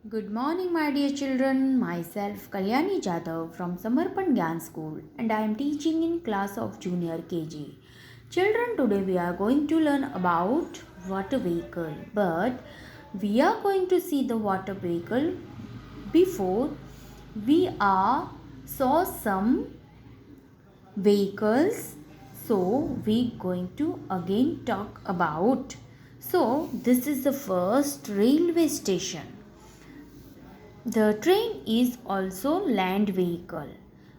Good morning, my dear children. Myself, Kalyani Jadhav from Samarpan Gyan School, and I am teaching in class of junior KG. Children, today we are going to learn about water vehicle, but we are going to see the water vehicle before we are saw some vehicles. So we going to again talk about. So this is the first railway station. The train is also land vehicle.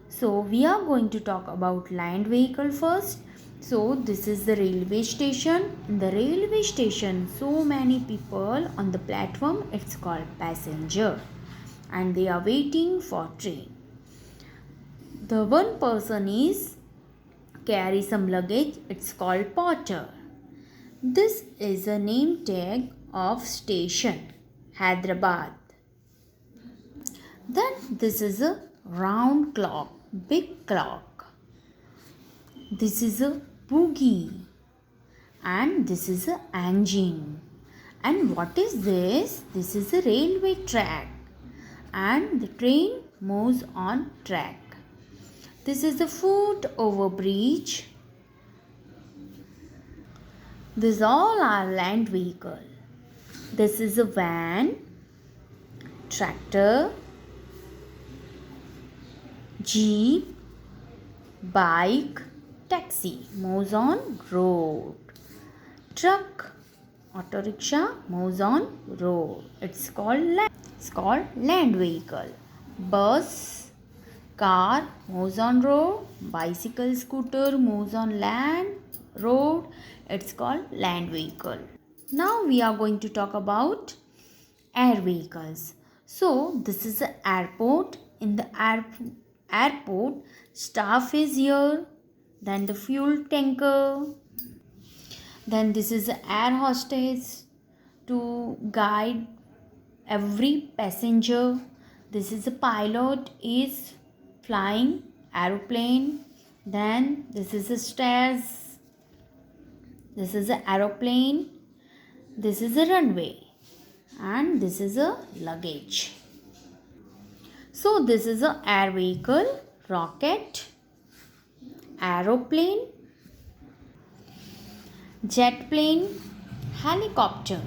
So we are going to talk about land vehicle first. So this is the railway station. In the railway station, so many people on the platform. It's called passenger, and they are waiting for train. The one person is carry some luggage. It's called porter. This is a name tag of station Hyderabad. Then this is a round clock, big clock. This is a boogie, and this is a engine. And what is this? This is a railway track, and the train moves on track. This is a foot over bridge. These all are land vehicle. This is a van, tractor, jeep, bike, taxi moves on road. Truck, auto rickshaw moves on road. It's called land vehicle. Bus, car moves on road. Bicycle, scooter moves on land, road. It's called land vehicle. Now we are going to talk about air vehicles. So this is the airport. In the airport, staff is here. Then the fuel tanker. Then this is the air hostess to guide every passenger. This is the pilot is flying aeroplane. Then this is the stairs. This is the aeroplane. This is the runway. And this is a luggage. So this is a air vehicle, rocket, aeroplane, jet plane, helicopter,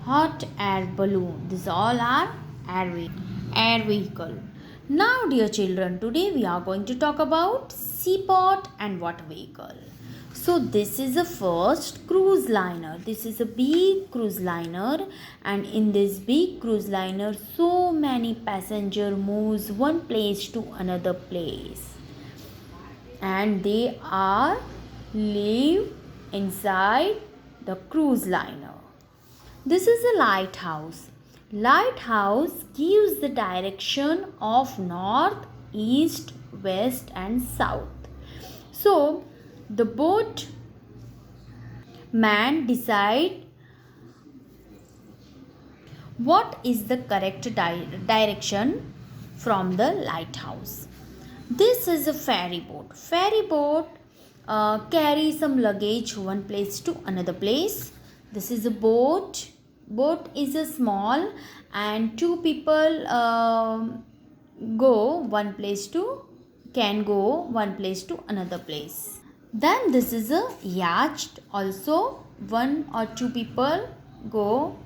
hot air balloon. These all are air vehicle. Now dear children, today we are going to talk about seaport and water vehicle. So this is the first cruise liner. This is a big cruise liner, and in this big cruise liner so many passenger moves one place to another place, and they are live inside the cruise liner. This is a lighthouse. Lighthouse gives the direction of north, east, west and south. So the boat man decide what is the correct direction from the lighthouse. This is a ferry boat. Ferry boat carry some luggage one place to another place. This is a boat. Boat is a small, and two people can go one place to another place. Then this is a yacht. Also one or two people go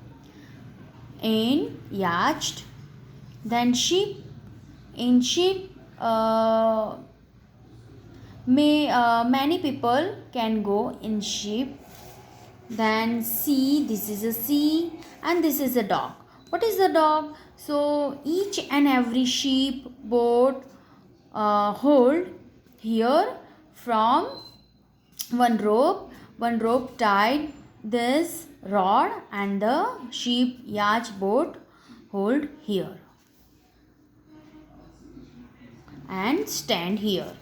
in yacht. Then ship. In ship many people can go in ship. Then sea. This is a sea, and this is a dock. What is the dock? So each and every ship, boat hold here from one rope tied this rod, and the ship, yacht, boat hold here and stand here.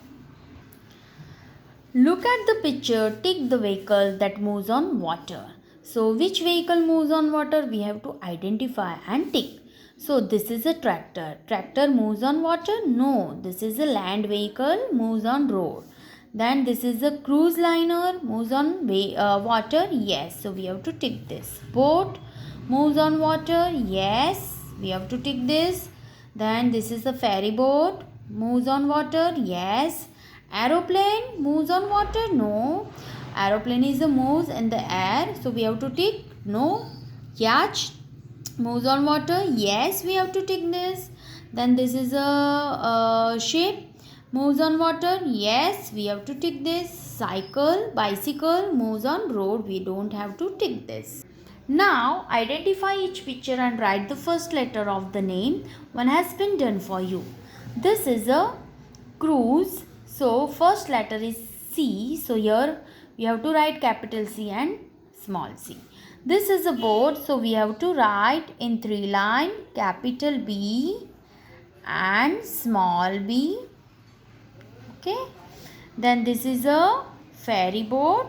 Look at the picture. Take the vehicle that moves on water. So which vehicle moves on water? We have to identify and tick. So this is a tractor. Tractor moves on water? No. This is a land vehicle, moves on road. Then this is a cruise liner, moves on water? Yes. So we have to tick this. Boat moves on water? Yes. we have to tick this. Then this is a ferry boat, moves on water, yes. Aeroplane moves on water, no. Aeroplane is a moves in the air, so we have to tick no. Yacht moves on water, yes, we have to tick this. Then this is a ship, moves on water, yes, we have to tick this. Cycle, bicycle moves on road, we don't have to tick this. Now identify each picture and write the first letter of the name. One has been done for you. This is a cruise, so first letter is C, so here we have to write capital C and small c. This is a boat, so we have to write in 3 line capital B and small b. Okay. Then this is a ferry boat,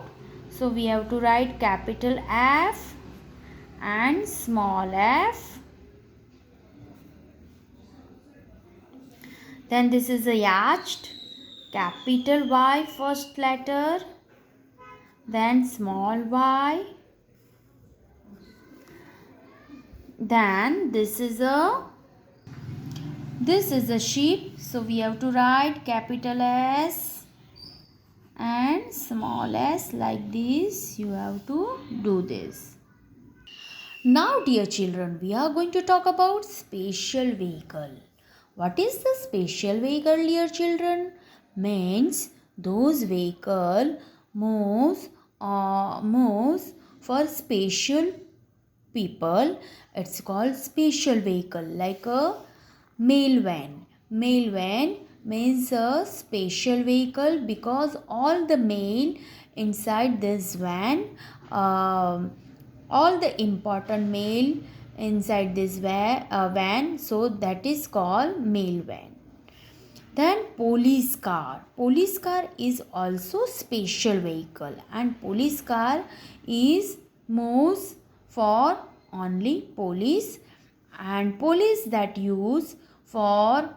so we have to write capital F and small f. Then this is a yacht, capital Y first letter, then small y. Then this is a sheep, so we have to write capital S and small s, like this. You have to do this. Now dear children, we are going to talk about special vehicle. What is the special vehicle, dear children? Means those vehicle moves for special people. It's called special vehicle, like a mail van. Mail van means a special vehicle because all the mail inside this van, all the important mail inside this van, so that is called mail van. Then police car. Police car is also special vehicle, and police car is moves for only police, and police that use for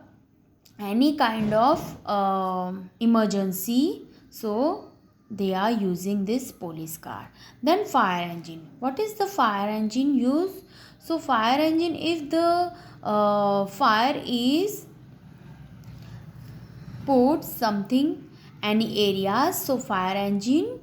any kind of emergency, so they are using this police car. Then fire engine. What is the fire engine used? So fire engine, if the fire is put something any areas, so fire engine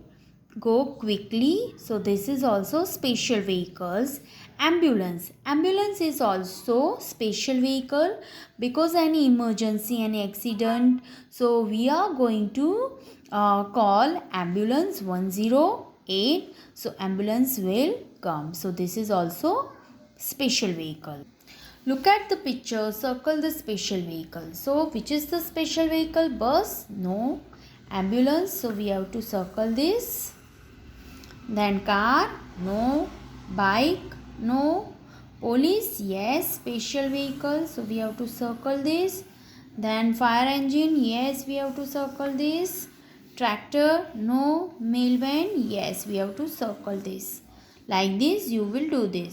go quickly, so this is also special vehicles. Ambulance. Ambulance is also special vehicle because any emergency, any accident, so we are going to call ambulance 108, so ambulance will come, so this is also special vehicle. Look at the picture, circle the special vehicle. So which is the special vehicle? Bus? No. Ambulance, so we have to circle this. Then car? No. Bike? No. Police? Yes. Special vehicle, so we have to circle this. Then fire engine? Yes, we have to circle this. Tractor? No. Mail van? Yes, we have to circle this. Like this you will do this.